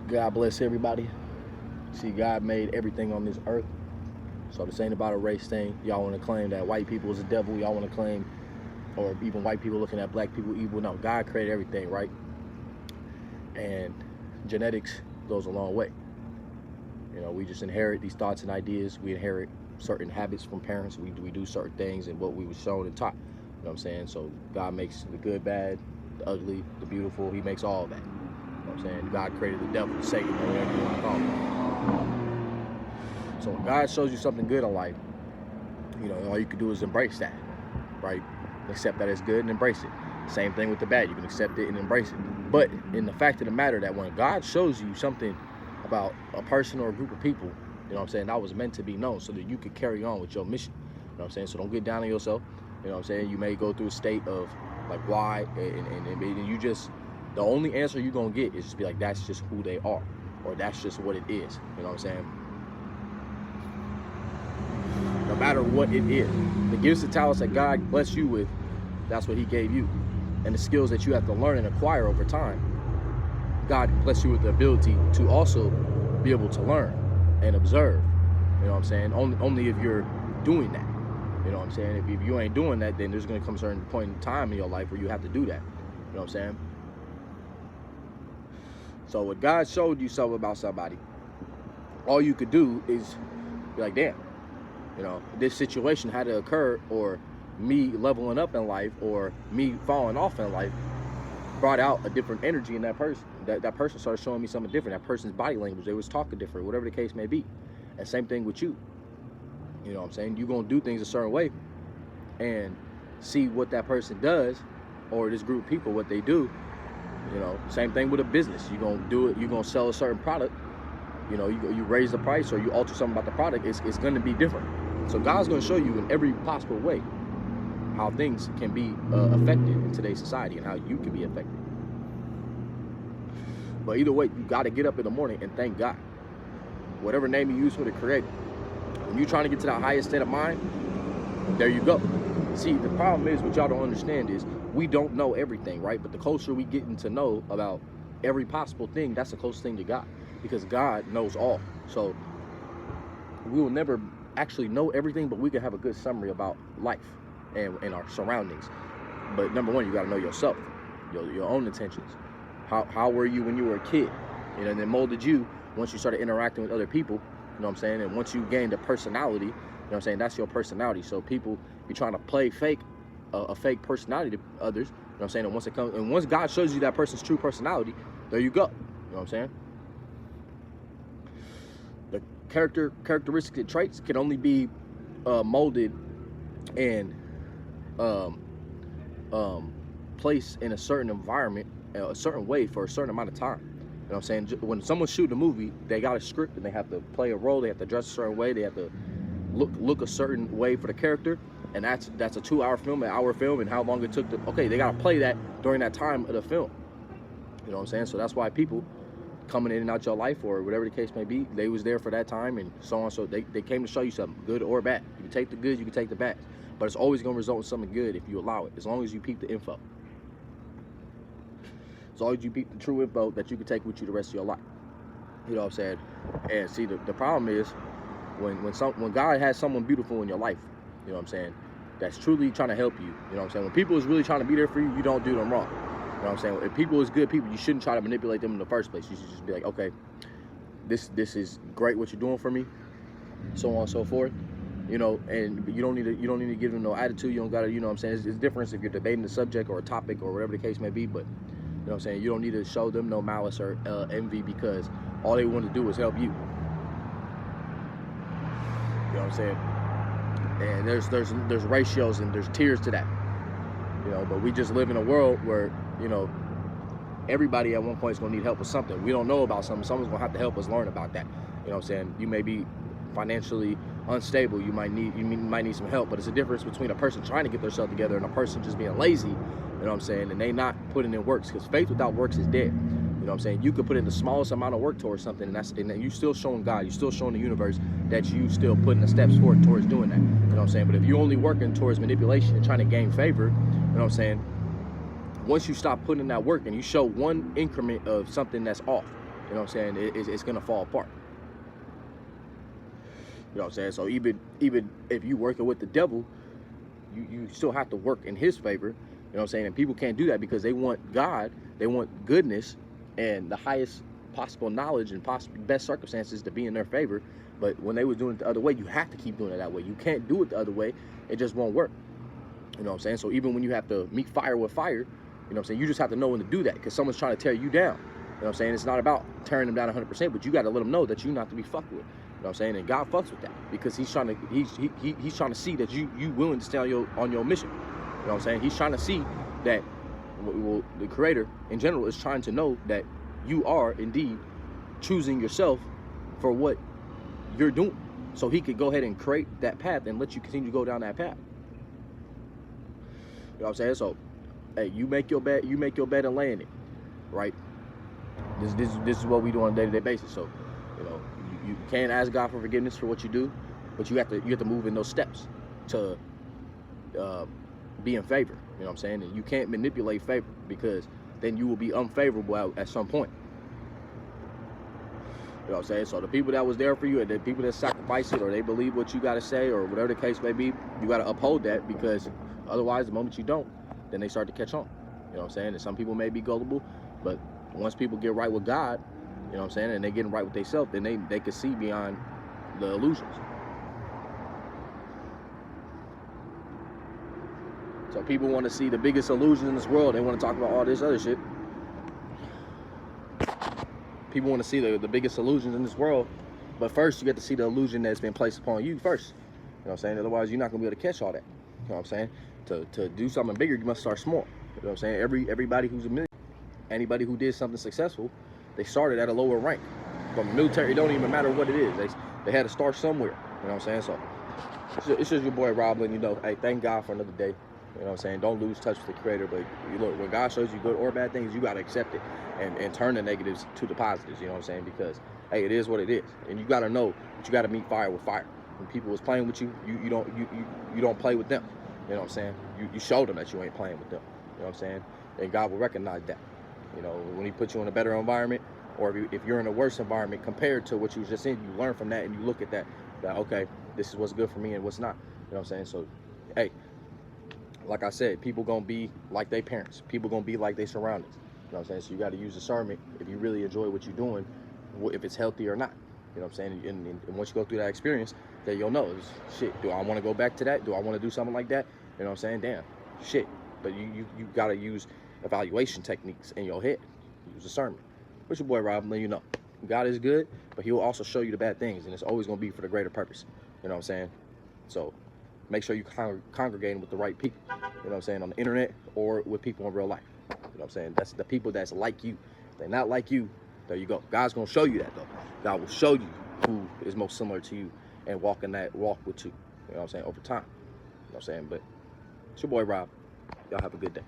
God bless everybody. See, God made everything on this earth. So this ain't about a race thing. Y'all want to claim that white people is the devil. Y'all want to claim, or even white people looking at black people evil. No, God created everything, right? And genetics goes a long way. You know, we just inherit these thoughts and ideas. We inherit certain habits from parents. We do certain things and what we were shown and taught. You know what I'm saying? So God makes the good, bad, the ugly, the beautiful. He makes all that. You know what I'm saying? God created the devil, Satan, or whatever you want to call him. So when God shows you something good in life, you know, all you can do is embrace that, right? Accept that it's good and embrace it. Same thing with the bad. You can accept it and embrace it. But in the fact of the matter that when God shows you something about a person or a group of people, you know what I'm saying, that was meant to be known so that you could carry on with your mission. You know what I'm saying? So don't get down on yourself. You know what I'm saying? You may go through a state of like why, and you just, the only answer you're going to get is just be like, that's just who they are, or that's just what it is. You know what I'm saying? No matter what it is, the gifts and talents that God bless you with, that's what he gave you. And the skills that you have to learn and acquire over time, God bless you with the ability to also be able to learn and observe. You know what I'm saying? Only if you're doing that. You know what I'm saying? If you ain't doing that, then there's going to come a certain point in time in your life where you have to do that. You know what I'm saying? So when God showed you something about somebody, all you could do is be like, damn, you know, this situation had to occur, or me leveling up in life, or me falling off in life brought out a different energy in that person. That person started showing me something different. That person's body language, they was talking different, whatever the case may be. And same thing with you. You know what I'm saying? You're going to do things a certain way and see what that person does, or this group of people, what they do. You know, same thing with a business. You're going to do it, you're going to sell a certain product. You know, you raise the price or you alter something about the product, it's going to be different. So God's going to show you in every possible way how things can be affected in today's society and how you can be affected. But either way, you got to get up in the morning and thank God. Whatever name you use for the Creator. When you're trying to get to that highest state of mind, there you go. See, the problem is, what y'all don't understand is, we don't know everything, right? But the closer we getting to know about every possible thing, that's the closest thing to God. Because God knows all. So we will never actually know everything, but we can have a good summary about life and our surroundings. But number one, you got to know yourself, your own intentions. How were you when you were a kid? You know, and it molded you once you started interacting with other people. You know what I'm saying? And once you gained a personality, you know what I'm saying, that's your personality. So people be trying to play fake, a fake personality to others. You know what I'm saying? And once it comes, and once God shows you that person's true personality, there you go. You know what I'm saying? The characteristics and traits can only be molded and placed in a certain environment, a certain way for a certain amount of time. You know what I'm saying? When someone's shooting a movie, they got a script and they have to play a role. They have to dress a certain way. They have to look a certain way for the character. And that's a 2-hour film, an hour film, and how long it took to, okay, they got to play that during that time of the film. You know what I'm saying? So that's why people coming in and out your life, or whatever the case may be, they was there for that time and so on. So they came to show you something, good or bad. You can take the good, you can take the bad. But it's always going to result in something good if you allow it, as long as you peep the info. As long as you peep the true info that you can take with you the rest of your life. You know what I'm saying? And see, the problem is when God has someone beautiful in your life, you know what I'm saying, that's truly trying to help you. You know what I'm saying? When people is really trying to be there for you, you don't do them wrong. You know what I'm saying? If people is good people, you shouldn't try to manipulate them in the first place. You should just be like, okay, this is great what you're doing for me, so on and so forth. You know, and you don't need to give them no attitude. You don't gotta, you know what I'm saying? It's different if you're debating the subject or a topic or whatever the case may be, but you know what I'm saying? You don't need to show them no malice or envy, because all they want to do is help you. You know what I'm saying? And there's ratios and there's tiers to that. You know, but we just live in a world where, you know, everybody at one point is going to need help with something. We don't know about something. Someone's going to have to help us learn about that. You know what I'm saying? You may be financially unstable. You might need some help. But it's a difference between a person trying to get themselves together and a person just being lazy. You know what I'm saying? And they not putting in works, because faith without works is dead. You know what I'm saying? You could put in the smallest amount of work towards something, and you still showing God, you still showing the universe that you still putting the steps forward towards doing that. You know what I'm saying? But if you're only working towards manipulation and trying to gain favor, you know what I'm saying? Once you stop putting in that work and you show one increment of something that's off, you know what I'm saying, it's gonna fall apart. You know what I'm saying? So even if you working with the devil, you still have to work in his favor. You know what I'm saying? And people can't do that because they want God, they want goodness and the highest possible knowledge and possible best circumstances to be in their favor. But when they was doing it the other way, you have to keep doing it that way. You can't do it the other way. It just won't work. You know what I'm saying? So even when you have to meet fire with fire, you know what I'm saying, you just have to know when to do that because someone's trying to tear you down. You know what I'm saying? It's not about tearing them down 100%, but you got to let them know that you're not to be fucked with. You know what I'm saying? And God fucks with that because he's trying to see that you willing to stay on your mission. You know what I'm saying? He's trying to see that, well, the Creator in general is trying to know that you are indeed choosing yourself for what you're doing. So he could go ahead and create that path and let you continue to go down that path. You know what I'm saying? So, hey, you make your bed and lay in it, right? This is what we do on a day-to-day basis. So, you know, you can't ask God for forgiveness for what you do, but you have to move in those steps to be in favor. You know what I'm saying? And you can't manipulate favor because then you will be unfavorable at some point. You know what I'm saying? So the people that was there for you and the people that sacrifice it or they believe what you got to say or whatever the case may be, you got to uphold that because otherwise the moment you don't, then they start to catch on. You know what I'm saying? And some people may be gullible, but once people get right with God, you know what I'm saying, and they getting right with themselves, then they can see beyond the illusions. So people want to see the biggest illusion in this world. They want to talk about all this other shit. People want to see the biggest illusions in this world, but first you get to see the illusion that's been placed upon you first. You know what I'm saying? Otherwise, you're not going to be able to catch all that. You know what I'm saying? To do something bigger, you must start small. You know what I'm saying? Everybody who's a millionaire, anybody who did something successful, they started at a lower rank. From the military, it don't even matter what it is. They had to start somewhere. You know what I'm saying? So it's just your boy Roblin. You know, hey, thank God for another day. You know what I'm saying? Don't lose touch with the Creator. But you look, when God shows you good or bad things, you got to accept it and turn the negatives to the positives. You know what I'm saying? Because, hey, it is what it is. And you got to know that you got to meet fire with fire. When people was playing with you, you don't play with them. You know what I'm saying? You show them that you ain't playing with them. You know what I'm saying? And God will recognize that. You know, when he puts you in a better environment, or if you're in a worse environment compared to what you was just in, you learn from that and you look at that, okay, this is what's good for me and what's not. You know what I'm saying? So, hey, like I said, people gonna be like their parents. People gonna be like their surroundings. You know what I'm saying? So you got to use discernment if you really enjoy what you're doing, if it's healthy or not. You know what I'm saying? And once you go through that experience, then you'll know, shit, do I want to go back to that? Do I want to do something like that? You know what I'm saying? Damn, shit. But you got to use evaluation techniques in your head. Use discernment. What's your boy Rob? Let you know. God is good, but he will also show you the bad things, and it's always going to be for the greater purpose. You know what I'm saying? So make sure you're congregating with the right people. You know what I'm saying? On the internet or with people in real life. You know what I'm saying? That's the people that's like you. If they're not like you, there you go. God's going to show you that, though. God will show you who is most similar to you and walk in that walk with you. You know what I'm saying? Over time. You know what I'm saying? But it's your boy Rob. Y'all have a good day.